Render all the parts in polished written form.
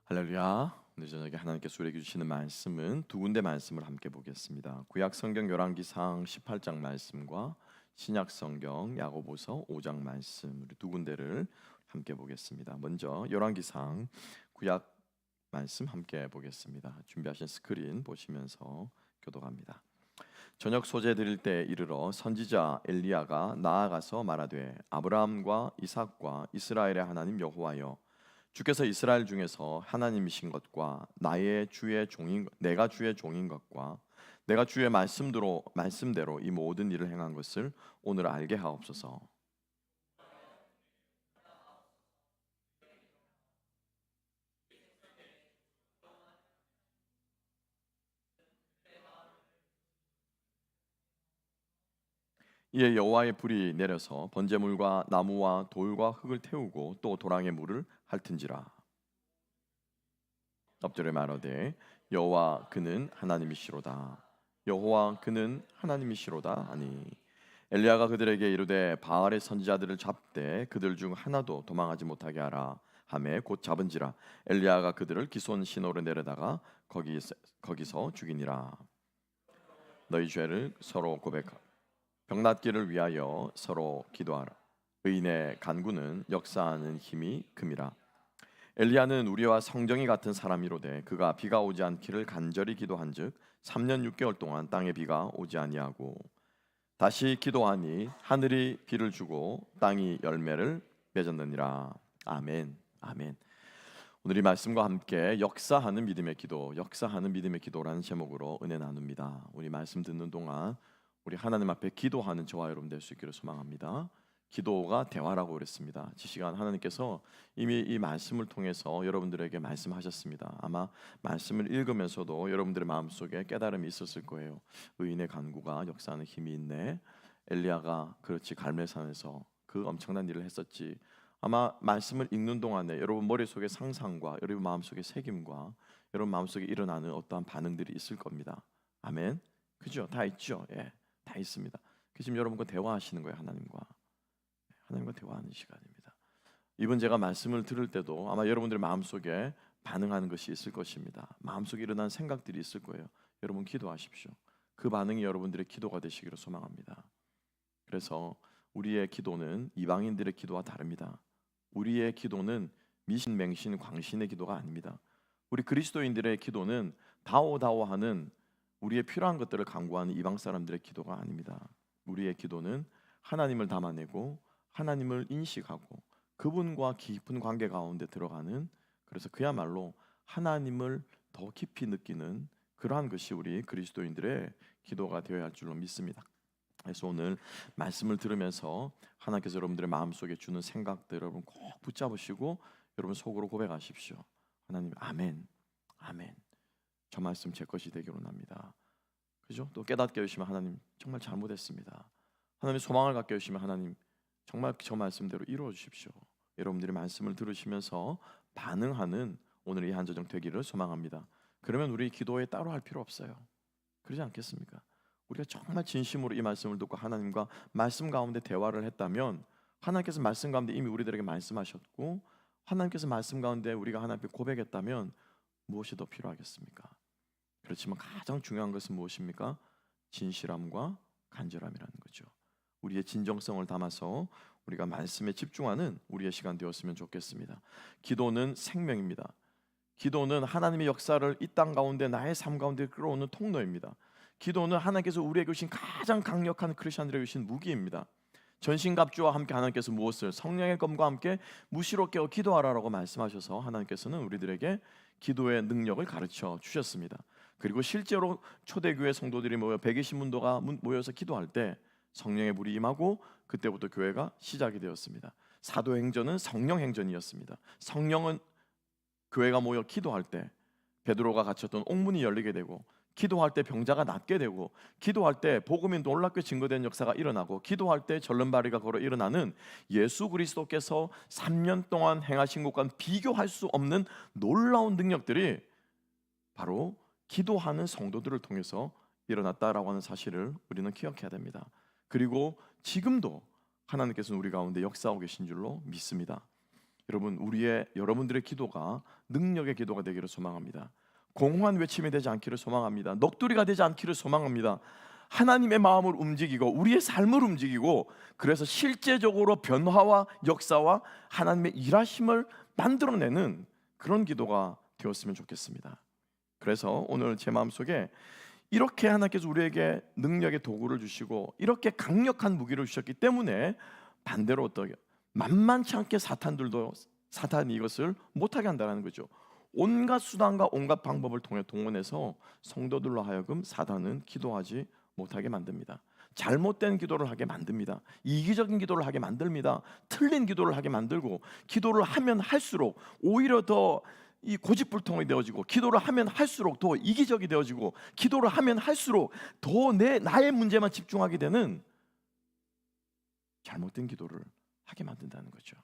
할렐루야. 오늘 저녁에 하나님께서 우리에게 주시는 말씀은 두 군데 말씀을 함께 보겠습니다. 구약 성경 열왕기상 18장 말씀과 신약 성경 야고보서 5장 말씀, 우리 두 군데를 함께 보겠습니다. 먼저 열왕기상 구약 말씀 함께 보겠습니다. 준비하신 스크린 보시면서 교독합니다. 저녁 소재 드릴 때 이르러 선지자 엘리야가 나아가서 말하되, 아브라함과 이삭과 이스라엘의 하나님 여호와여, 주께서 이스라엘 중에서 하나님이신 것과 내가 주의 종인 것과 내가 주의 말씀대로 이 모든 일을 행한 것을 오늘 알게 하옵소서. 이에 여호와의 불이 내려서 번제물과 나무와 돌과 흙을 태우고 또 도랑의 물을 핥은지라. 엎드려 말하되, 여호와 그는 하나님이시로다. 여호와 그는 하나님이시로다 하니, 엘리야가 그들에게 이르되, 바알의 선지자들을 잡되 그들 중 하나도 도망하지 못하게 하라 하매 곧 잡은지라. 엘리야가 그들을 기손 시노로 내려다가 거기서 죽이니라. 너희 죄를 서로 고백하라. 병낫기를 위하여 서로 기도하라. 의인의 간구는 역사하는 힘이 큼이라. 엘리야는 우리와 성정이 같은 사람이로되 그가 비가 오지 않기를 간절히 기도한즉 3년 6개월 동안 땅에 비가 오지 아니하고 다시 기도하니 하늘이 비를 주고 땅이 열매를 맺었느니라. 아멘. 아멘. 오늘 이 말씀과 함께 역사하는 믿음의 기도라는 제목으로 은혜 나눕니다. 우리 말씀 듣는 동안 우리 하나님 앞에 기도하는 저와 여러분 될 수 있기를 소망합니다. 기도가 대화라고 그랬습니다. 이 시간 하나님께서 이미 이 말씀을 통해서 여러분들에게 말씀하셨습니다. 아마 말씀을 읽으면서도 여러분들의 마음속에 깨달음이 있었을 거예요. 의인의 간구가 역사하는 힘이 있네. 엘리야가 그렇지 갈멜산에서 그 엄청난 일을 했었지. 아마 말씀을 읽는 동안에 여러분 머릿속에 상상과 여러분 마음속에 새김과 여러분 마음속에 일어나는 어떠한 반응들이 있을 겁니다. 아멘. 그죠? 다 있죠. 예, 다 있습니다. 지금 여러분과 대화하시는 거예요. 하나님과 대화하는 시간입니다. 이번 제가 말씀을 들을 때도 아마 여러분들의 마음속에 반응하는 것이 있을 것입니다. 마음속에 일어난 생각들이 있을 거예요. 여러분 기도하십시오. 그 반응이 여러분들의 기도가 되시기를 소망합니다. 그래서 우리의 기도는 이방인들의 기도와 다릅니다. 우리의 기도는 미신맹신 광신의 기도가 아닙니다. 우리 그리스도인들의 기도는 다오다오하는 우리의 필요한 것들을 간구하는 이방 사람들의 기도가 아닙니다. 우리의 기도는 하나님을 담아내고 하나님을 인식하고 그분과 깊은 관계 가운데 들어가는, 그래서 그야말로 하나님을 더 깊이 느끼는 그러한 것이 우리 그리스도인들의 기도가 되어야 할 줄로 믿습니다. 그래서 오늘 말씀을 들으면서 하나님께서 여러분들의 마음속에 주는 생각들 여러분 꼭 붙잡으시고 여러분 속으로 고백하십시오. 하나님, 아멘, 아멘. 저 말씀 제 것이 되기를 원합니다. 그죠? 또 깨닫게 해주시면 하나님 정말 잘못했습니다. 하나님 소망을 갖게 해주시면 하나님 정말 저 말씀대로 이루어 주십시오. 여러분들이 말씀을 들으시면서 반응하는 오늘 이 한저녁 되기를 소망합니다. 그러면 우리 기도에 따로 할 필요 없어요. 그러지 않겠습니까? 우리가 정말 진심으로 이 말씀을 듣고 하나님과 말씀 가운데 대화를 했다면 하나님께서 말씀 가운데 이미 우리들에게 말씀하셨고 하나님께서 말씀 가운데 우리가 하나님께 고백했다면 무엇이 더 필요하겠습니까? 그렇지만 가장 중요한 것은 무엇입니까? 진실함과 간절함이라는 거죠. 우리의 진정성을 담아서 우리가 말씀에 집중하는 우리의 시간 되었으면 좋겠습니다. 기도는 생명입니다. 기도는 하나님의 역사를 이 땅 가운데 나의 삶 가운데 끌어오는 통로입니다. 기도는 하나님께서 우리에게 주신 가장 강력한 크리스천들에게 주신 무기입니다. 전신갑주와 함께 하나님께서 무엇을 성령의 검과 함께 무시로 깨어 기도하라라고 말씀하셔서 하나님께서는 우리들에게 기도의 능력을 가르쳐 주셨습니다. 그리고 실제로 초대교회 성도들이 모여 120문도가 모여서 기도할 때 성령의 불이 임하고 그때부터 교회가 시작이 되었습니다. 사도행전은 성령행전이었습니다. 성령은 교회가 모여 기도할 때 베드로가 갇혔던 옥문이 열리게 되고 기도할 때 병자가 낫게 되고 기도할 때 복음이 놀랍게 증거된 역사가 일어나고 기도할 때 절름발이가 걸어 일어나는 예수 그리스도께서 3년 동안 행하신 것과 비교할 수 없는 놀라운 능력들이 바로 기도하는 성도들을 통해서 일어났다라고 하는 사실을 우리는 기억해야 됩니다. 그리고 지금도 하나님께서는 우리 가운데 역사하고 계신 줄로 믿습니다. 여러분, 여러분들의 기도가 능력의 기도가 되기를 소망합니다. 공허한 외침이 되지 않기를 소망합니다. 넋두리가 되지 않기를 소망합니다. 하나님의 마음을 움직이고 우리의 삶을 움직이고, 그래서 실제적으로 변화와 역사와 하나님의 일하심을 만들어내는 그런 기도가 되었으면 좋겠습니다. 그래서 오늘 제 마음속에 이렇게 하나님께서 우리에게 능력의 도구를 주시고 이렇게 강력한 무기를 주셨기 때문에 반대로 어떻게 만만치 않게 사탄이 이것을 못하게 한다는 거죠. 온갖 수단과 온갖 방법을 통해 동원해서 성도들로 하여금 사단은 기도하지 못하게 만듭니다. 잘못된 기도를 하게 만듭니다. 이기적인 기도를 하게 만듭니다. 틀린 기도를 하게 만들고, 기도를 하면 할수록 오히려 더 이 고집불통이 되어지고, 기도를 하면 할수록 더 이기적이 되어지고, 기도를 하면 할수록 더 나의 문제만 집중하게 되는 잘못된 기도를 하게 만든다는 거죠.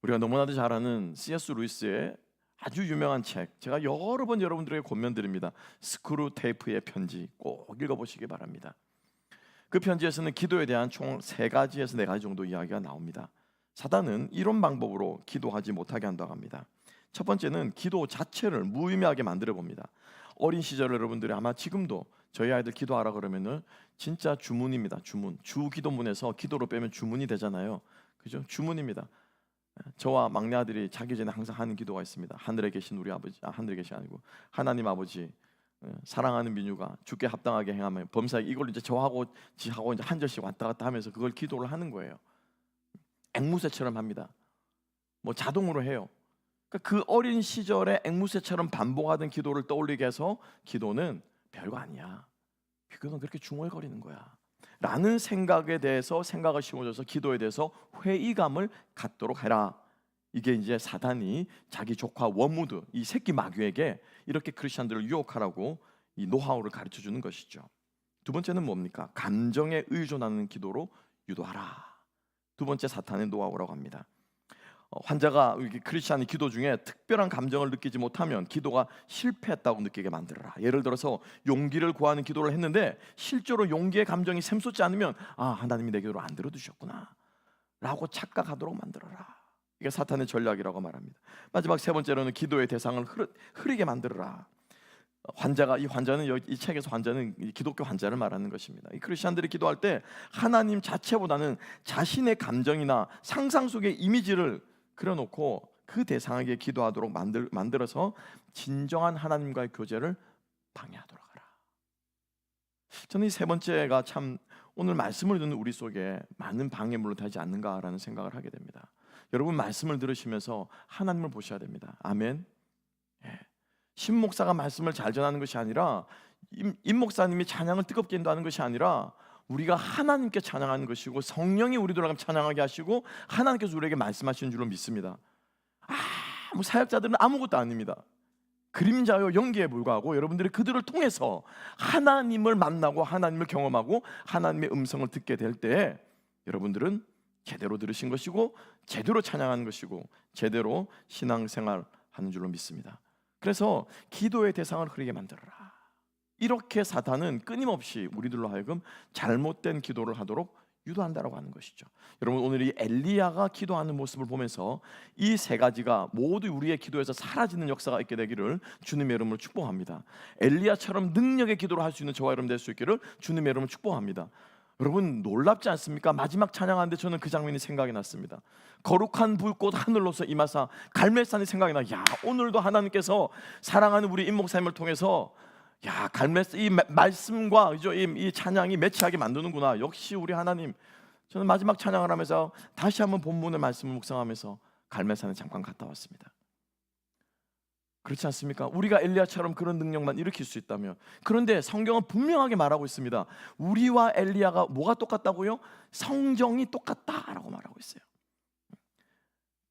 우리가 너무나도 잘 아는 C.S. 루이스의 아주 유명한 책, 제가 여러 번 여러분들에게 권면드립니다. 스크루 테이프의 편지, 꼭 읽어보시기 바랍니다. 그 편지에서는 기도에 대한 총 3가지에서 4가지 정도 이야기가 나옵니다. 사단은 이런 방법으로 기도하지 못하게 한다고 합니다. 첫 번째는 기도 자체를 무의미하게 만들어 봅니다. 어린 시절 여러분들이 아마 지금도 저희 아이들 기도하라 그러면은 진짜 주문입니다. 주문. 주 기도문에서 기도로 빼면 주문이 되잖아요. 그죠? 주문입니다. 저와 막내 아들이 자기 전에 항상 하는 기도가 있습니다. 하늘에 계신 우리 아버지, 하늘에 계신 아니고 하나님 아버지, 사랑하는 민유가 주께 합당하게 행하면 범사에, 이걸 이제 저하고 지하고 이제 한 절씩 왔다 갔다 하면서 그걸 기도를 하는 거예요. 앵무새처럼 합니다. 뭐 자동으로 해요. 그러니까 그 어린 시절에 앵무새처럼 반복하던 기도를 떠올리게 해서 기도는 별거 아니야, 그건 그렇게 중얼거리는 거야 라는 생각에 대해서 생각을 심어줘서 기도에 대해서 회의감을 갖도록 해라. 이게 이제 사단이 자기 조카 워무드, 이 새끼 마귀에게 이렇게 크리스천들을 유혹하라고 이 노하우를 가르쳐 주는 것이죠. 두 번째는 뭡니까? 감정에 의존하는 기도로 유도하라. 두 번째 사탄의 노하우라고 합니다. 환자가 크리스찬이 기도 중에 특별한 감정을 느끼지 못하면 기도가 실패했다고 느끼게 만들어라. 예를 들어서 용기를 구하는 기도를 했는데 실제로 용기의 감정이 샘솟지 않으면, 아, 하나님이 내 기도를 안 들어주셨구나 라고 착각하도록 만들어라. 이게 사탄의 전략이라고 말합니다. 마지막 세 번째로는 기도의 대상을 흐리게 만들어라. 이 환자는 이 책에서 환자는 기독교 환자를 말하는 것입니다. 이 크리스천들이 기도할 때 하나님 자체보다는 자신의 감정이나 상상 속의 이미지를 그려놓고 그 대상에게 기도하도록 만들어서 진정한 하나님과의 교제를 방해하도록 하라. 저는 이 세 번째가 참 오늘 말씀을 듣는 우리 속에 많은 방해물로 되지 않는가라는 생각을 하게 됩니다. 여러분, 말씀을 들으시면서 하나님을 보셔야 됩니다. 아멘. 신 목사가 말씀을 잘 전하는 것이 아니라, 임 목사님이 찬양을 뜨겁게 인도하는 것이 아니라 우리가 하나님께 찬양하는 것이고, 성령이 우리들을 찬양하게 하시고 하나님께서 우리에게 말씀하시는 줄로 믿습니다. 사역자들은 아무것도 아닙니다. 그림자요 연기에 불과하고, 여러분들이 그들을 통해서 하나님을 만나고 하나님을 경험하고 하나님의 음성을 듣게 될 때 여러분들은 제대로 들으신 것이고 제대로 찬양하는 것이고 제대로 신앙생활하는 줄로 믿습니다. 그래서 기도의 대상을 흐리게 만들어라. 이렇게 사탄은 끊임없이 우리들로 하여금 잘못된 기도를 하도록 유도한다라고 하는 것이죠. 여러분, 오늘 이 엘리야가 기도하는 모습을 보면서 이 3가지가 모두 우리의 기도에서 사라지는 역사가 있게 되기를 주님의 이름으로 축복합니다. 엘리야처럼 능력의 기도를 할 수 있는 저와 여러분 될 수 있기를 주님의 이름으로 축복합니다. 여러분, 놀랍지 않습니까? 마지막 찬양하는데 저는 그 장면이 생각이 났습니다. 거룩한 불꽃 하늘로서 임하사 갈멜산이 생각이 나. 야, 오늘도 하나님께서 사랑하는 우리 임 목사님을 통해서 이 말씀과 이 찬양이 매치하게 만드는구나. 역시 우리 하나님. 저는 마지막 찬양을 하면서 다시 한번 본문의 말씀을 묵상하면서 갈멜산에 잠깐 갔다 왔습니다. 그렇지 않습니까? 우리가 엘리야처럼 그런 능력만 일으킬 수 있다면. 그런데 성경은 분명하게 말하고 있습니다. 우리와 엘리야가 뭐가 똑같다고요? 성정이 똑같다라고 말하고 있어요.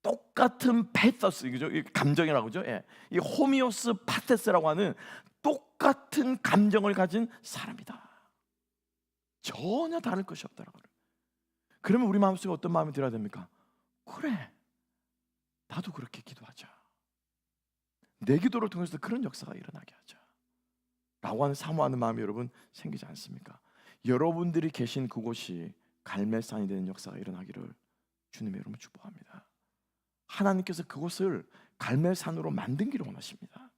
똑같은 페서스, 감정이라고 그러죠. 이 호미오스 파테스라고 하는 똑같은 감정을 가진 사람이다. 전혀 다를 것이 없다라고. 그러면 우리 마음속에 어떤 마음이 들어야 됩니까? 그래, 나도 그렇게 기도하자. 내 기도를 통해서 그런 역사가 일어나게 하자 라고 하는 사모하는 마음이 여러분 생기지 않습니까? 여러분들이 계신 그곳이 갈멜산이 되는 역사가 일어나기를 주님의 이름으로 축복합니다. 하나님께서 그곳을 갈멜산으로 만들기를 원하십니다.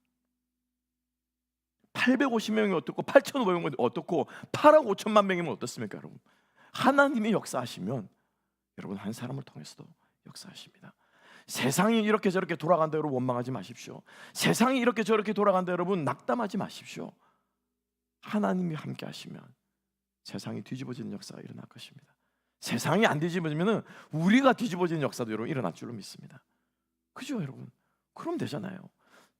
850명이 어떻고 8,500명이 어떻고 8억 5천만 명이면 어떻습니까, 여러분? 하나님이 역사하시면 여러분 한 사람을 통해서도 역사하십니다. 세상이 이렇게 저렇게 돌아간다 여러분 원망하지 마십시오. 세상이 이렇게 저렇게 돌아간다 여러분 낙담하지 마십시오. 하나님이 함께 하시면 세상이 뒤집어지는 역사가 일어날 것입니다. 세상이 안 뒤집어지면 우리가 뒤집어지는 역사도 여러분 일어날 줄로 믿습니다. 그죠 여러분? 그럼 되잖아요.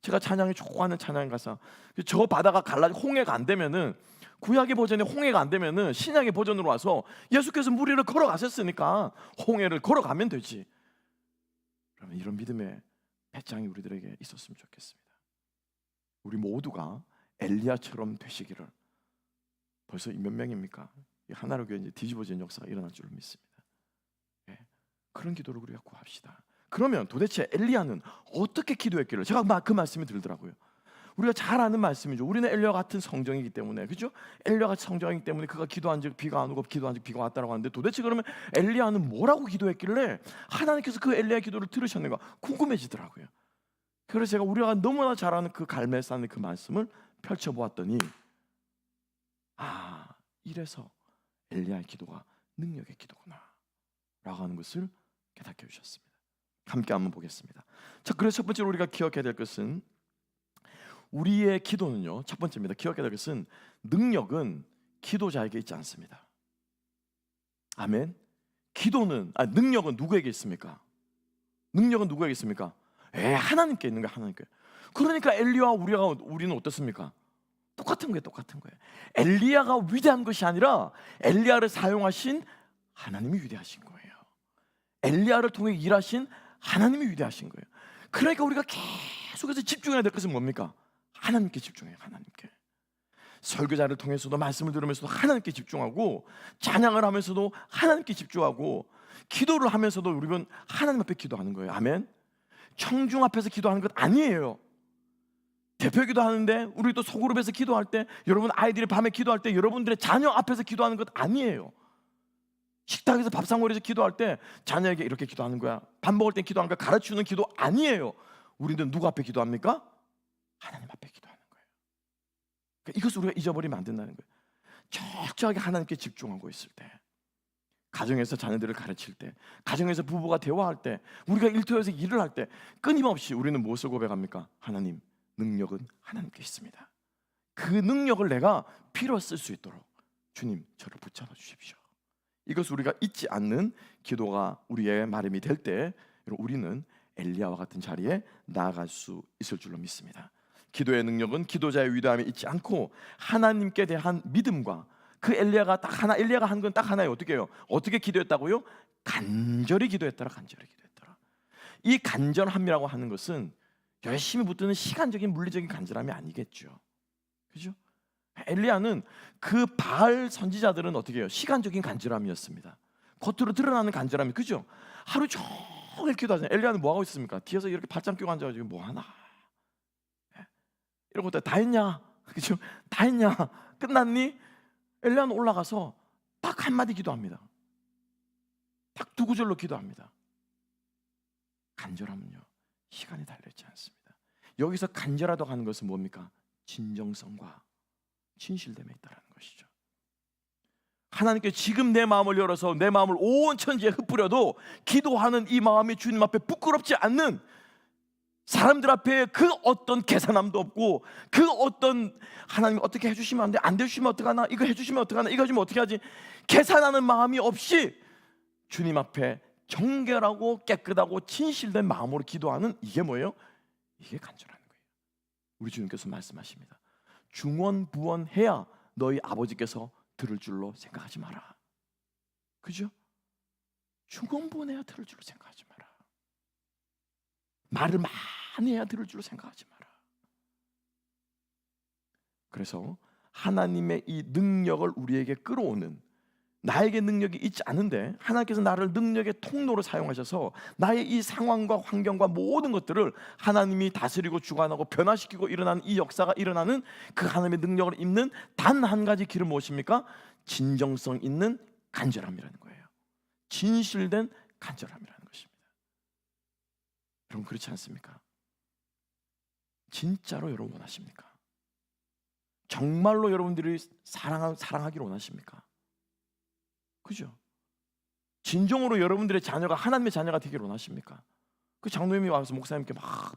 제가 찬양이 좋아하는 찬양 가사, 저 바다가 갈라지고 홍해가 안 되면은, 구약의 버전에 홍해가 안 되면은 신약의 버전으로 와서 예수께서 물 위를 걸어가셨으니까 홍해를 걸어가면 되지. 그러면 이런 믿음의 배짱이 우리들에게 있었으면 좋겠습니다. 우리 모두가 엘리야처럼 되시기를. 벌써 몇 명입니까? 하나로 교회 이제 뒤집어진 역사가 일어날 줄 믿습니다. 예, 그런 기도를 우리가 구합시다. 그러면 도대체 엘리야는 어떻게 기도했기를, 제가 그 말씀이 들더라고요. 우리가 잘 아는 말씀이죠. 우리는 엘리야 같은 성정이기 때문에, 그죠? 엘리야 같은 성정이기 때문에 그가 기도한즉 비가 안 오고 기도한즉 비가 왔다라고 하는데, 도대체 그러면 엘리야는 뭐라고 기도했길래 하나님께서 그 엘리야의 기도를 들으셨는가 궁금해지더라고요. 그래서 제가 우리가 너무나 잘 아는 그 갈멜산의 그 말씀을 펼쳐보았더니, 아, 이래서 엘리야의 기도가 능력의 기도구나 라고 하는 것을 깨닫게 해주셨습니다. 함께 한번 보겠습니다. 자, 그래서 첫 번째로 우리가 기억해야 될 것은, 우리의 기도는요, 첫 번째입니다. 기억해야 될 것은 능력은 기도자에게 있지 않습니다. 아멘. 능력은 누구에게 있습니까? 능력은 누구에게 있습니까? 하나님께 있는 거예요. 하나님께. 그러니까 엘리야와 우리는 어떻습니까? 똑같은 거예요. 엘리야가 위대한 것이 아니라 엘리야를 사용하신 하나님이 위대하신 거예요. 엘리야를 통해 일하신 하나님이 위대하신 거예요. 그러니까 우리가 계속해서 집중해야 될 것은 뭡니까? 하나님께 집중해요. 하나님께. 설교자를 통해서도 말씀을 들으면서도 하나님께 집중하고, 찬양을 하면서도 하나님께 집중하고, 기도를 하면서도 우리는 하나님 앞에 기도하는 거예요. 아멘. 청중 앞에서 기도하는 것 아니에요. 대표 기도하는데, 우리도 소그룹에서 기도할 때, 여러분 아이들이 밤에 기도할 때 여러분들의 자녀 앞에서 기도하는 것 아니에요. 식탁에서 밥상머리에서 기도할 때 자녀에게 이렇게 기도하는 거야, 밥 먹을 때 기도하는 거야, 가르치는 기도 아니에요. 우리는 누구 앞에 기도합니까? 하나님 앞에 기도하는 거예요. 그러니까 이것을 우리가 잊어버리면 안 된다는 거예요. 철저하게 하나님께 집중하고 있을 때, 가정에서 자녀들을 가르칠 때, 가정에서 부부가 대화할 때, 우리가 일터에서 일을 할 때 끊임없이 우리는 무엇을 고백합니까? 하나님, 능력은 하나님께 있습니다. 그 능력을 내가 필요 쓸 수 있도록 주님 저를 붙잡아 주십시오. 이것을 우리가 잊지 않는 기도가 우리의 마음이 될 때, 우리는 엘리야와 같은 자리에 나아갈 수 있을 줄로 믿습니다. 기도의 능력은 기도자의 위대함에 있지 않고 하나님께 대한 믿음과, 그 엘리야가 한 건 딱 하나예요. 어떻게 해요? 어떻게 기도했다고요? 간절히 기도했더라. 이 간절함이라고 하는 것은 열심히 붙드는 시간적인 물리적인 간절함이 아니겠죠. 그죠? 엘리야는, 그 바알 선지자들은 어떻게 해요? 시간적인 간절함이었습니다. 겉으로 드러나는 간절함이, 그죠? 하루 종일 기도하잖아요. 엘리야는 뭐 하고 있습니까? 뒤에서 이렇게 발짱 끼고 앉아가지고 뭐 하나? 이러고 다 했냐? 그죠? 다 했냐? 끝났니? 엘리야는 올라가서 딱 한마디 기도합니다. 딱 두 구절로 기도합니다. 간절함은요, 시간이 달려있지 않습니다. 여기서 간절하다고 하는 것은 뭡니까? 진정성과 진실됨에 있다는 것이죠. 하나님께 지금 내 마음을 열어서 내 마음을 온 천지에 흩뿌려도 기도하는 이 마음이 주님 앞에 부끄럽지 않는, 사람들 앞에 그 어떤 계산함도 없고, 그 어떤 하나님 어떻게 해주시면 안 돼, 안 해주시면 어떡하나, 이거 해주시면 어떡하나, 이거 해주면 어떻게 하지, 계산하는 마음이 없이 주님 앞에 정결하고 깨끗하고 진실된 마음으로 기도하는, 이게 뭐예요? 이게 간절한 거예요. 우리 주님께서 말씀하십니다. 중원부원해야 너희 아버지께서 들을 줄로 생각하지 마라. 그죠? 중원부원해야 들을 줄로 생각하지 마라. 말을 많이 해야 들을 줄로 생각하지 마라. 그래서 하나님의 이 능력을 우리에게 끌어오는, 나에게 능력이 있지 않은데 하나님께서 나를 능력의 통로로 사용하셔서 나의 이 상황과 환경과 모든 것들을 하나님이 다스리고 주관하고 변화시키고 일어나는 이 역사가 일어나는, 그 하나님의 능력을 입는 단 한 가지 길은 무엇입니까? 진정성 있는 간절함이라는 거예요. 진실된 간절함이라는 것입니다. 여러분 그렇지 않습니까? 진짜로 여러분 원하십니까? 정말로 여러분들이 사랑하기를 원하십니까? 그죠? 진정으로 여러분들의 자녀가 하나님의 자녀가 되기를 원하십니까? 그 장로님이 와서 목사님께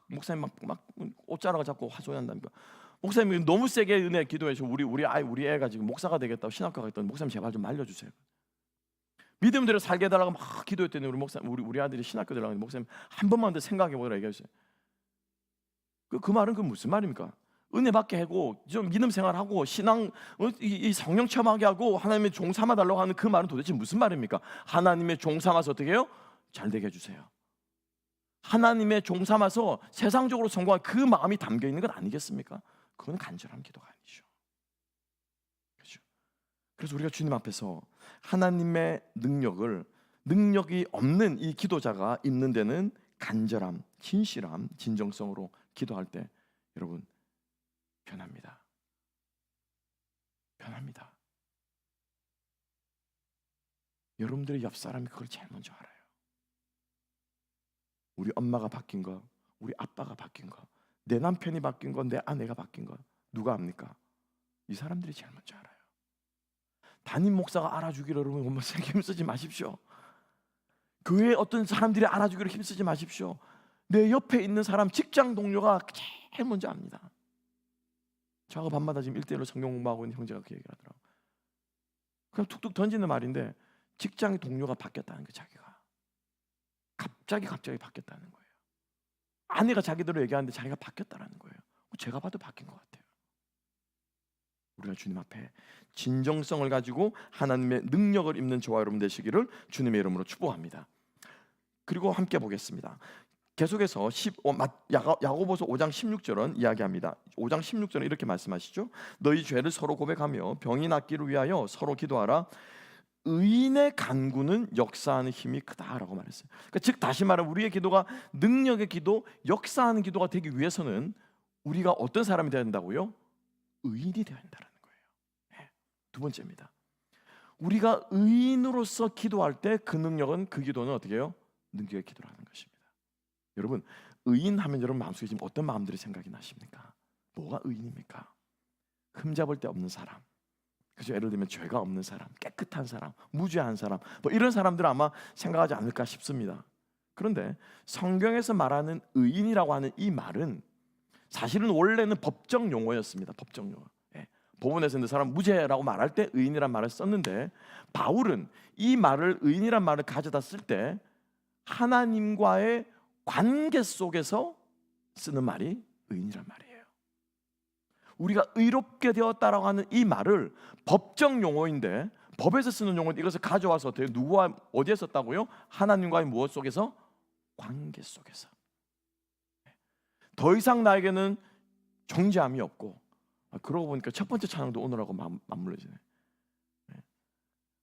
목사님 막 옷자락을 잡고 화소연한답니까? 목사님이 너무 세게 은혜 기도해서 우리 애가 지금 목사가 되겠다고 신학과 갔더니 목사님 제발 좀 말려주세요. 믿음대로 살게 해달라고 막 기도했더니 우리 아들이 신학교 들어가는데 목사님 한 번만 더 생각해보라 얘기했어요. 그 말은 그 무슨 말입니까? 은혜 받게 하고 좀 믿음 생활하고 신앙 이 성령 체험하게 하고 하나님의 종 삼아 달라고 하는 그 말은 도대체 무슨 말입니까? 하나님의 종 삼아서 어떻게 해요? 잘 되게 해주세요. 하나님의 종 삼아서 세상적으로 성공한 그 마음이 담겨 있는 건 아니겠습니까? 그건 간절한 기도가 아니죠. 그렇죠? 그래서 우리가 주님 앞에서 하나님의 능력이 없는 이 기도자가 입는 데는 간절함, 진실함, 진정성으로 기도할 때 여러분 변합니다. 변합니다. 여러분들의 옆 사람이 그걸 제일 먼저 알아요. 우리 엄마가 바뀐 거, 우리 아빠가 바뀐 거, 내 남편이 바뀐 거, 내 아내가 바뀐 거 누가 압니까? 이 사람들이 제일 먼저 알아요. 담임 목사가 알아주기를 여러분 힘쓰지 마십시오. 교회에 어떤 사람들이 알아주기를 힘쓰지 마십시오. 내 옆에 있는 사람, 직장 동료가 제일 먼저 압니다. 저하고 밤마다 지금 1대1로 성경 공부하고 있는 형제가 그 얘기를 하더라고요. 그냥 툭툭 던지는 말인데 직장 동료가 바뀌었다는 거 자기가. 갑자기 바뀌었다는 거예요. 아내가 자기대로 얘기하는데 자기가 바뀌었다는 거예요. 제가 봐도 바뀐 것 같아요. 우리가 주님 앞에 진정성을 가지고 하나님의 능력을 입는 저와 여러분 되시기를 주님의 이름으로 축복합니다. 그리고 함께 보겠습니다. 계속해서 야고보서 5장 16절은 이야기합니다. 5장 16절은 이렇게 말씀하시죠. 너희 죄를 서로 고백하며 병이 낫기를 위하여 서로 기도하라. 의인의 간구는 역사하는 힘이 크다라고 말했어요. 그러니까 즉 다시 말하면 우리의 기도가 능력의 기도, 역사하는 기도가 되기 위해서는 우리가 어떤 사람이 되어야 된다고요? 의인이 되어야 한다는 거예요. 네. 두 번째입니다. 우리가 의인으로서 기도할 때 그 능력은 그 기도는 어떻게 해요? 능력의 기도라는 것입니다. 여러분 의인하면 여러분 마음속에 지금 어떤 마음들이 생각이 나십니까? 뭐가 의인입니까? 흠잡을 데 없는 사람, 그죠? 예를 들면 죄가 없는 사람, 깨끗한 사람, 무죄한 사람, 뭐 이런 사람들은 아마 생각하지 않을까 싶습니다. 그런데 성경에서 말하는 의인이라고 하는 이 말은 사실은 원래는 법정 용어였습니다. 법정 용어. 법원에서 있는 사람 무죄라고 말할 때 의인이란 말을 썼는데 바울은 이 말을 의인이란 말을 가져다 쓸 때 하나님과의 관계 속에서 쓰는 말이 의인이란 말이에요. 우리가 의롭게 되었다라고 하는 이 말을 법정 용어인데 법에서 쓰는 용어인데 이것을 가져와서 누구와 어디에 썼다고요? 하나님과의 무엇 속에서? 관계 속에서. 더 이상 나에게는 정죄함이 없고 그러고 보니까 첫 번째 찬양도 오늘하고 맞물려지네.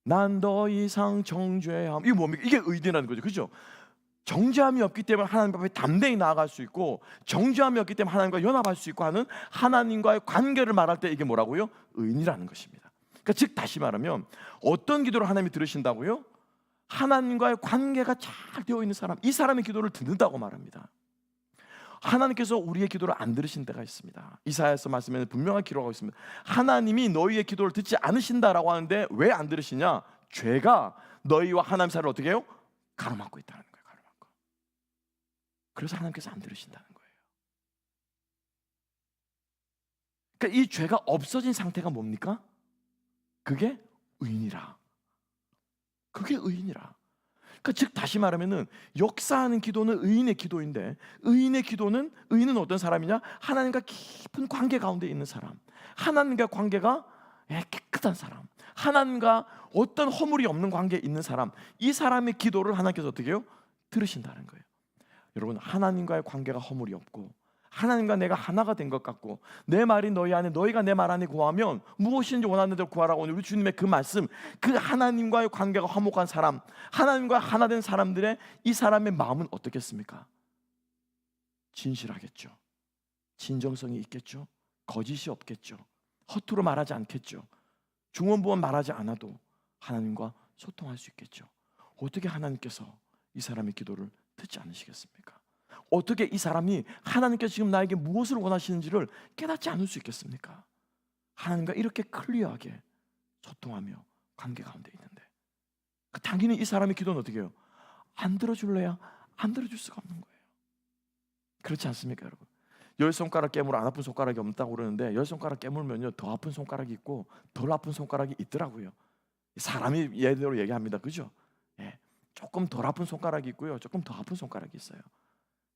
난 더 이상 정죄함, 이게 뭡니까? 이게 의인이라는 거죠, 그죠? 정죄함이 없기 때문에 하나님 앞에 담대히 나아갈 수 있고 정죄함이 없기 때문에 하나님과 연합할 수 있고 하는 하나님과의 관계를 말할 때 이게 뭐라고요? 의인이라는 것입니다. 그러니까 즉 다시 말하면 어떤 기도를 하나님이 들으신다고요? 하나님과의 관계가 잘 되어 있는 사람, 이 사람의 기도를 듣는다고 말합니다. 하나님께서 우리의 기도를 안 들으신 때가 있습니다. 이사야서 말씀에는 분명하게 기록하고 있습니다. 하나님이 너희의 기도를 듣지 않으신다라고 하는데 왜 안 들으시냐? 죄가 너희와 하나님 사이를 어떻게 해요? 가로막고 있다는 거예요. 가로막고. 그래서 하나님께서 안 들으신다는 거예요. 그러니까 이 죄가 없어진 상태가 뭡니까? 그게 의인이라. 그게 의인이라. 그러니까 즉 다시 말하면은 역사하는 기도는 의인의 기도인데 의인은 어떤 사람이냐? 하나님과 깊은 관계 가운데 있는 사람, 하나님과 관계가 깨끗한 사람, 하나님과 어떤 허물이 없는 관계에 있는 사람, 이 사람의 기도를 하나님께서 어떻게 해요? 들으신다는 거예요. 여러분 하나님과의 관계가 허물이 없고 하나님과 내가 하나가 된 것 같고 내 말이 너희 안에 너희가 내 말 안에 구하면 무엇인지 원하는 대로 구하라고 하는 우리 주님의 그 말씀, 그 하나님과의 관계가 화목한 사람, 하나님과 하나 된 사람들의 이 사람의 마음은 어떻겠습니까? 진실하겠죠. 진정성이 있겠죠. 거짓이 없겠죠. 허투루 말하지 않겠죠. 중언부언 말하지 않아도 하나님과 소통할 수 있겠죠. 어떻게 하나님께서 이 사람의 기도를 듣지 않으시겠습니까? 어떻게 이 사람이 하나님께서 지금 나에게 무엇을 원하시는지를 깨닫지 않을 수 있겠습니까? 하나님과 이렇게 클리어하게 소통하며 관계 가운데 있는데, 당연히 이 사람의 기도는 어떻게 해요? 안 들어줄래야 안 들어줄 수가 없는 거예요. 그렇지 않습니까, 여러분? 10손가락 깨물 안 아픈 손가락이 없다고 그러는데 10손가락 깨물면요 더 아픈 손가락이 있고 덜 아픈 손가락이 있더라고요. 사람이 예대로 얘기합니다. 그죠? 예. 조금 덜 아픈 손가락이 있고요, 조금 더 아픈 손가락이 있어요.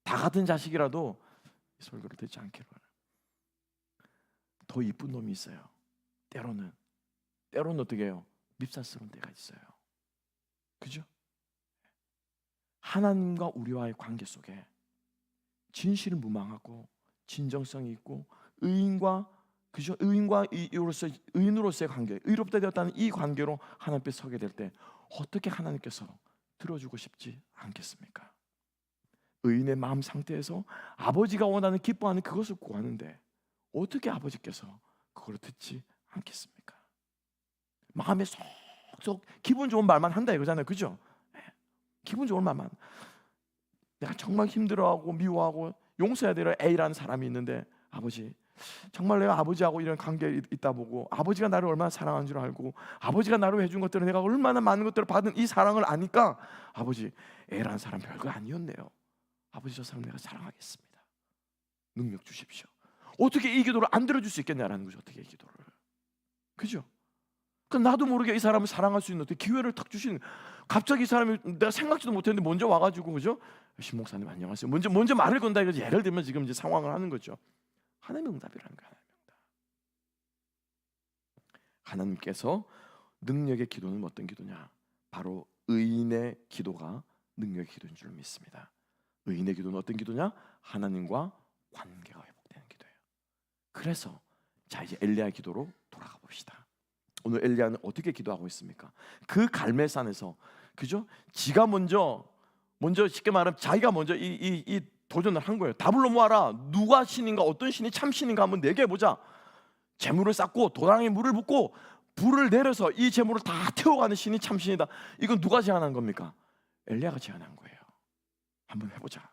다 같은 자식이라도 설교를 듣지 않기로 더 이쁜 놈이 있어요. 때로는 어떻게 해요? 밉살스러운 때가 있어요. 그죠? 하나님과 우리와의 관계 속에 진실무망하고 진정성이 있고 의인과 그죠? 의인으로서의 관계, 의롭다 되었다는 이 관계로 하나님 앞에 서게 될 때 어떻게 하나님께서 들어주고 싶지 않겠습니까? 의인의 마음 상태에서 아버지가 원하는 기뻐하는 그것을 구하는데 어떻게 아버지께서 그걸 듣지 않겠습니까? 마음에 쏙쏙 기분 좋은 말만 한다 이거잖아요. 그죠? 기분 좋은 말만. 내가 정말 힘들어하고 미워하고 용서해야 될 A라는 사람이 있는데, 아버지 정말 내가 아버지하고 이런 관계에 있다 보고 아버지가 나를 얼마나 사랑하는 줄 알고 아버지가 나를 해준 것들을 내가 얼마나 많은 것들을 받은 이 사랑을 아니까 아버지 A라는 사람 별거 아니었네요. 아버지 저 사람 내가 사랑하겠습니다. 능력 주십시오. 어떻게 이 기도를 안 들어줄 수 있겠냐라는 거죠. 어떻게 이 기도를. 그죠? 나도 모르게 이 사람을 사랑할 수 있는 어떻게 기회를 탁 주시는, 갑자기 이 사람이 내가 생각지도 못했는데 먼저 와가지고, 그죠? 신 목사님 안녕하세요. 먼저 말을 건다 이거지. 예를 들면 지금 이제 상황을 하는 거죠. 하나님의 응답이라는 거예요. 하나님께서 능력의 기도는 어떤 기도냐? 바로 의인의 기도가 능력의 기도인 줄 믿습니다. 의인의 기도는 어떤 기도냐? 하나님과 관계가 회복되는 기도예요. 그래서 자 이제 엘리야의 기도로 돌아가 봅시다. 오늘 엘리야는 어떻게 기도하고 있습니까? 그 갈멜산에서, 그죠? 지가 먼저 쉽게 말하면 자기가 먼저 이 도전을 한 거예요. 답을 모아라. 누가 신인가, 어떤 신이 참 신인가 한번 내게 해보자. 재물을 쌓고 도랑에 물을 붓고 불을 내려서 이 재물을 다 태워가는 신이 참 신이다. 이건 누가 제안한 겁니까? 엘리야가 제안한 거예요. 한번 해보자.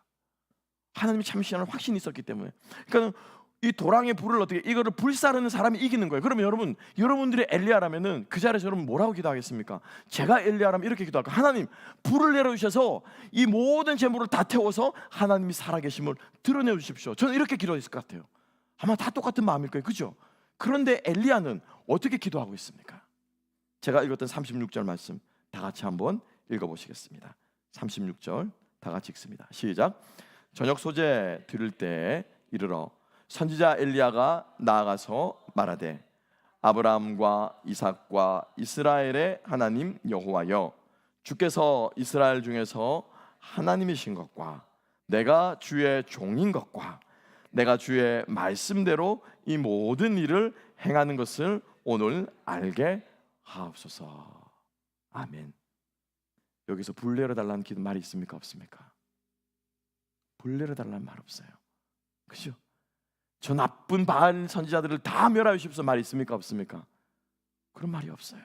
하나님이 참 신을 확신이 있었기 때문에. 그러니까 이 도랑의 불을 어떻게 이거를 불사르는 사람이 이기는 거예요. 그러면 여러분들이 엘리야라면은 그 자리에서 여러분 뭐라고 기도하겠습니까? 제가 엘리야라면 이렇게 기도할까? 하나님 불을 내려주셔서 이 모든 재물을 다 태워서 하나님이 살아계심을 드러내 주십시오. 저는 이렇게 기도했을 것 같아요. 아마 다 똑같은 마음일 거예요. 그죠? 그런데 엘리야는 어떻게 기도하고 있습니까? 제가 읽었던 36절 말씀 다 같이 한번 읽어보시겠습니다. 36절 다 같이 읽습니다. 시작. 저녁 소재 들을 때 이르러 선지자 엘리야가 나아가서 말하되 아브라함과 이삭과 이스라엘의 하나님 여호와여, 주께서 이스라엘 중에서 하나님이신 것과 내가 주의 종인 것과 내가 주의 말씀대로 이 모든 일을 행하는 것을 오늘 알게 하옵소서. 아멘. 여기서 불 내려달라는 기도 말이 있습니까? 없습니까? 불 내려달라는 말 없어요. 그죠? 저 나쁜 바알 선지자들을 다 멸하여 주십시오 말이 있습니까? 없습니까? 그런 말이 없어요.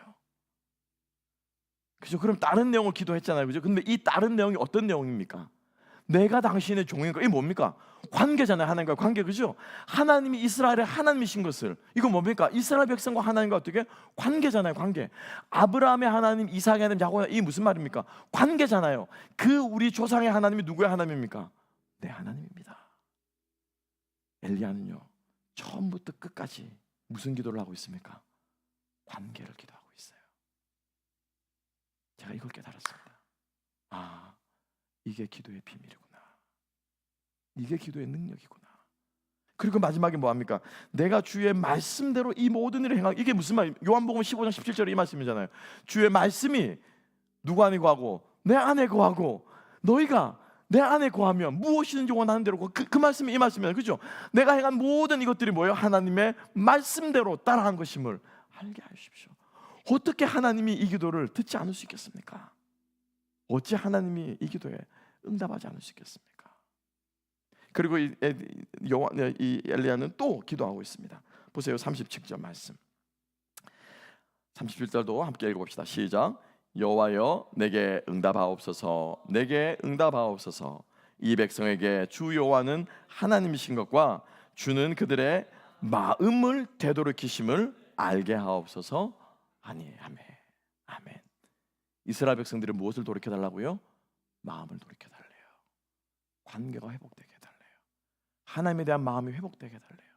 그죠? 그럼 다른 내용을 기도했잖아요. 그죠? 근데 이 다른 내용이 어떤 내용입니까? 내가 당신의 종인 거. 이게 뭡니까? 관계잖아요. 하나님과 관계. 그죠? 하나님이 이스라엘의 하나님이신 것을, 이거 뭡니까? 이스라엘 백성과 하나님과 어떻게? 관계잖아요. 관계. 아브라함의 하나님, 이삭의 하나님, 야곱의, 이 무슨 말입니까? 관계잖아요. 그 우리 조상의 하나님이 누구의 하나님입니까? 내 하나님입니다. 엘리야는요 처음부터 끝까지 무슨 기도를 하고 있습니까? 관계를 기도하고 있어요. 제가 이걸 깨달았습니다. 아, 이게 기도의 비밀이구나. 이게 기도의 능력이구나. 그리고 마지막에 뭐합니까? 내가 주의 말씀대로 이 모든 일을 행하고. 이게 무슨 말이에요? 요한복음 15장 17절에 이 말씀이잖아요. 주의 말씀이 누구 안에 거하고 내 안에 거하고 너희가 내 안에 거하면 무엇이든지 원하는 대로. 그 말씀이 이 말씀이에요. 그죠? 내가 행한 모든 이것들이 뭐예요? 하나님의 말씀대로 따라한 것임을 알게 하십시오. 어떻게 하나님이 이 기도를 듣지 않을 수 있겠습니까? 어찌 하나님이 이 기도에 응답하지 않을 수 있겠습니까? 그리고 이 엘리야는 또 기도하고 있습니다. 보세요. 37절 말씀. 37절도 함께 읽어봅시다. 시작. 여호와여 내게 응답하옵소서. 내게 응답하옵소서. 이 백성에게 주 여호와는 하나님이신 것과 주는 그들의 마음을 되돌이키심을 알게 하옵소서 하니. 아멘. 아멘. 이스라엘 백성들이 무엇을 돌이켜달라고요? 마음을 돌이켜달래요. 관계가 회복되게 해달래요. 하나님에 대한 마음이 회복되게 해달래요.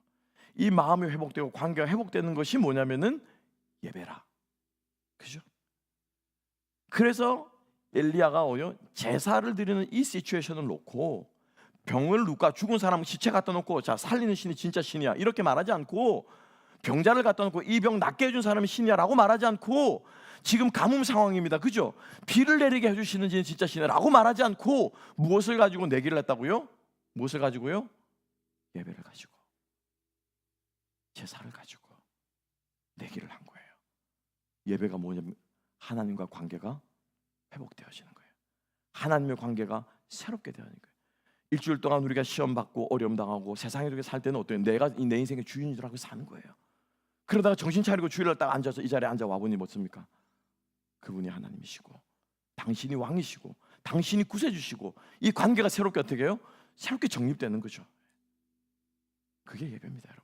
이 마음이 회복되고 관계가 회복되는 것이 뭐냐면은 예배라. 그죠? 그래서 엘리야가 제사를 드리는 이 시츄에이션을 놓고 병을 누가 죽은 사람 시체 갖다 놓고 자 살리는 신이 진짜 신이야 이렇게 말하지 않고, 병자를 갖다 놓고 이 병 낫게 해준 사람이 신이야 라고 말하지 않고, 지금 가뭄 상황입니다, 그죠? 비를 내리게 해주시는 신이 진짜 신이야 라고 말하지 않고 무엇을 가지고 내기를 했다고요? 무엇을 가지고요? 예배를 가지고, 제사를 가지고 내기를 한 거예요. 예배가 뭐냐면 하나님과 관계가 회복되어지는 거예요. 하나님의 관계가 새롭게 되는 거예요. 일주일 동안 우리가 시험 받고 어려움 당하고 세상에 이렇게 살 때는 어때요? 내가 내 인생의 주인인 줄 알고 사는 거예요. 그러다가 정신 차리고 주일날 딱 앉아서 이 자리에 앉아 와보니 뭐습니까? 그분이 하나님이시고 당신이 왕이시고 당신이 구세주시고 이 관계가 새롭게 어떻게 해요? 새롭게 정립되는 거죠. 그게 예배입니다, 여러분.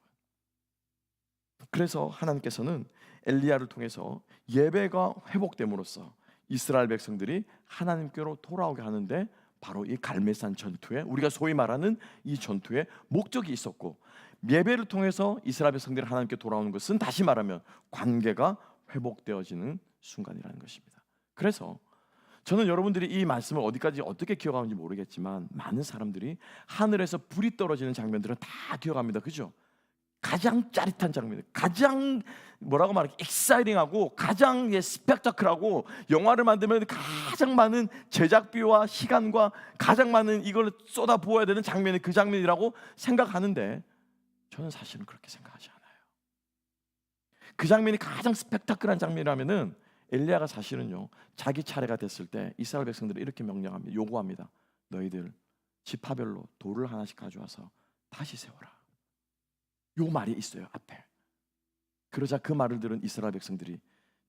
그래서 하나님께서는 엘리야를 통해서 예배가 회복됨으로써 이스라엘 백성들이 하나님께로 돌아오게 하는데, 바로 이 갈멜산 전투에, 우리가 소위 말하는 이 전투에 목적이 있었고, 예배를 통해서 이스라엘 백성들이 하나님께 돌아오는 것은 다시 말하면 관계가 회복되어지는 순간이라는 것입니다. 그래서 저는 여러분들이 이 말씀을 어디까지 어떻게 기억하는지 모르겠지만 많은 사람들이 하늘에서 불이 떨어지는 장면들은 다 기억합니다, 그죠? 가장 짜릿한 장면, 가장 뭐라고 말할까, 익사이팅하고 가장 스펙타클하고, 영화를 만들면 가장 많은 제작비와 시간과 가장 많은 이걸 쏟아 부어야 되는 장면이 그 장면이라고 생각하는데, 저는 사실은 그렇게 생각하지 않아요. 그 장면이 가장 스펙타클한 장면이라면은 엘리야가 사실은요, 자기 차례가 됐을 때 이스라엘 백성들을 이렇게 명령합니다. 요구합니다. 너희들 지파별로 돌을 하나씩 가져와서 다시 세워라. 요 말이 있어요, 앞에. 그러자 그 말을 들은 이스라엘 백성들이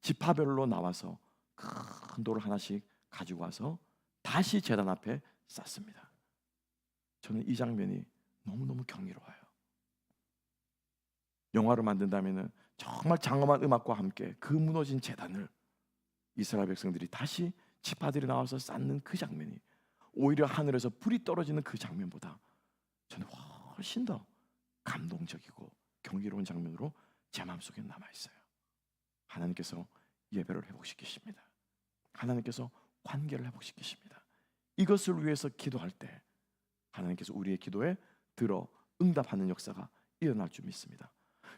지파별로 나와서 큰 돌을 하나씩 가지고 와서 다시 제단 앞에 쌓습니다. 저는 이 장면이 너무너무 경이로워요. 영화를 만든다면 정말 장엄한 음악과 함께 그 무너진 제단을 이스라엘 백성들이 다시 지파들이 나와서 쌓는 그 장면이, 오히려 하늘에서 불이 떨어지는 그 장면보다 저는 훨씬 더 감동적이고 경이로운 장면으로 제 마음속에 남아있어요. 하나님께서 예배를 회복시키십니다. 하나님께서 관계를 회복시키십니다. 이것을 위해서 기도할 때 하나님께서 우리의 기도에 들어 응답하는 역사가 일어날 줄 믿습니다.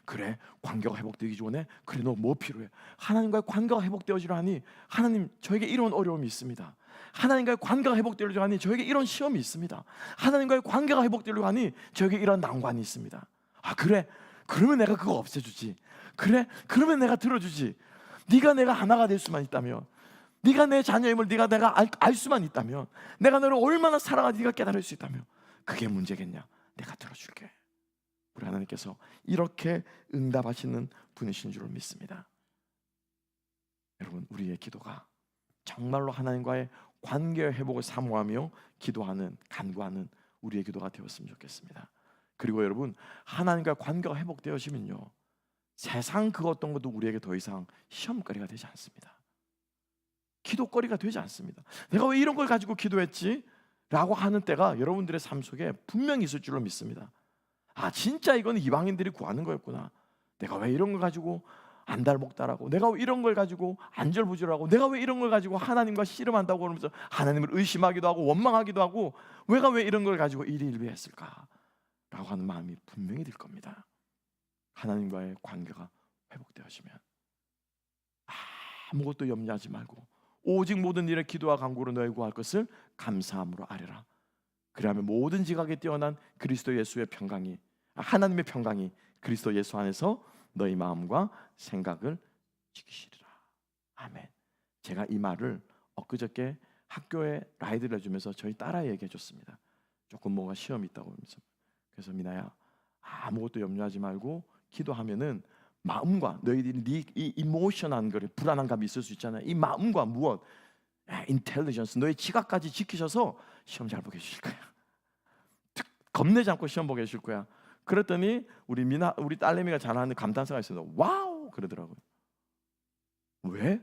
그래, 관계가 회복되기 전에 그래 너 뭐 필요해? 하나님과의 관계가 회복되어지려 하니 하나님 저에게 이런 어려움이 있습니다. 하나님과의 관계가 회복되려고 하니 저에게 이런 시험이 있습니다. 하나님과의 관계가 회복되려고 하니 저에게 이런 난관이 있습니다. 아 그래? 그러면 내가 그거 없애주지. 그래? 그러면 내가 들어주지. 네가 내가 하나가 될 수만 있다면, 네가 내 자녀임을 내가 알 수만 있다면, 내가 너를 얼마나 사랑하는지 네가 깨달을 수 있다면, 그게 문제겠냐? 내가 들어줄게. 우리 하나님께서 이렇게 응답하시는 분이신 줄 믿습니다. 여러분, 우리의 기도가 정말로 하나님과의 관계 회복을 사모하며 기도하는, 간구하는 우리의 기도가 되었으면 좋겠습니다. 그리고 여러분, 하나님과 관계가 회복되어지면요, 세상 그 어떤 것도 우리에게 더 이상 시험거리가 되지 않습니다. 기도거리가 되지 않습니다. 내가 왜 이런 걸 가지고 기도했지? 라고 하는 때가 여러분들의 삶 속에 분명히 있을 줄로 믿습니다. 아 진짜 이건 이방인들이 구하는 거였구나. 내가 왜 이런 걸 가지고 안달복달하고, 내가 왜 이런 걸 가지고 안절부절하고, 내가 왜 이런 걸 가지고 하나님과 씨름한다고 그러면서 하나님을 의심하기도 하고 원망하기도 하고, 내가 왜 이런 걸 가지고 일희일비했을까? 라고 하는 마음이 분명히 들 겁니다. 하나님과의 관계가 회복되어지면 아무것도 염려하지 말고 오직 모든 일에 기도와 간구로 너희 구할 것을 감사함으로 아뢰라. 그리하면 모든 지각에 뛰어난 그리스도 예수의 평강이, 하나님의 평강이 그리스도 예수 안에서 너희 마음과 생각을 지키시리라. 아멘. 제가 이 말을 엊그저께 학교에 라이드를 해주면서 저희 딸아이 얘기해 줬습니다. 조금 뭔가 시험이 있다고 하면서. 그래서 미나야, 아무것도 염려하지 말고 기도하면은 마음과 너희들이 이 이모션한 거를, 불안한 감이 있을 수 있잖아요. 이 마음과 무엇? 인텔리전스, 너의 지각까지 지키셔서 시험 잘 보게 해주실 거야. 겁내지 않고 시험 보게 해줄 거야. 그랬더니 우리 딸내미가 잘하는 감탄사가 있어요. 와우 그러더라고요. 왜?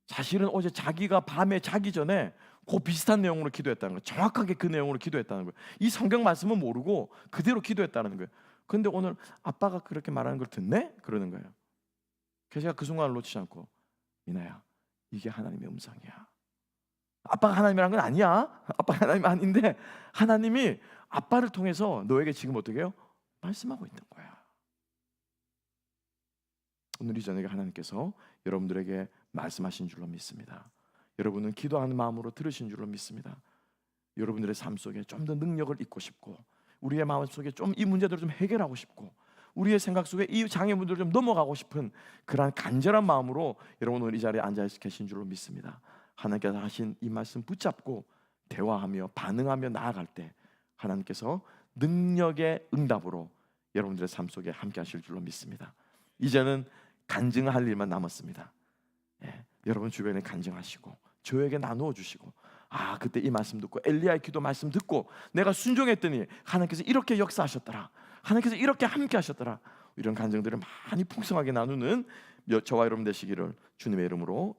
사실은 어제 자기가 밤에 자기 전에 그 비슷한 내용으로 기도했다는 거예요. 정확하게 그 내용으로 기도했다는 거예요. 이 성경 말씀은 모르고 그대로 기도했다는 거예요. 근데 오늘 아빠가 그렇게 말하는 걸 듣네? 그러는 거예요. 그래서 제가 그 순간을 놓치지 않고 미나야 이게 하나님의 음성이야. 아빠가 하나님이란 건 아니야. 아빠가 하나님 아닌데 하나님이 아빠를 통해서 너에게 지금 어떻게 해요? 말씀하고 있는 거야. 오늘 이 저녁에 하나님께서 여러분들에게 말씀하신 줄로 믿습니다. 여러분은 기도하는 마음으로 들으신 줄로 믿습니다. 여러분들의 삶 속에 좀 더 능력을 잊고 싶고 우리의 마음 속에 좀 이 문제들을 좀 해결하고 싶고 우리의 생각 속에 이 장애물들을 좀 넘어가고 싶은 그러한 간절한 마음으로 여러분 오늘 이 자리에 앉아 계신 줄로 믿습니다. 하나님께서 하신 이 말씀 붙잡고 대화하며 반응하며 나아갈 때 하나님께서 능력의 응답으로 여러분들의 삶 속에 함께 하실 줄로 믿습니다. 이제는 간증할 일만 남았습니다. 여러분 주변에 간증하시고 저에게 나누어 주시고 그때 이 말씀 듣고 엘리야의 기도 말씀 듣고 내가 순종했더니 하나님께서 이렇게 역사하셨더라. 하나님께서 이렇게 함께 하셨더라. 이런 간증들을 많이 풍성하게 나누는 저와 여러분 되시기를 주님의 이름으로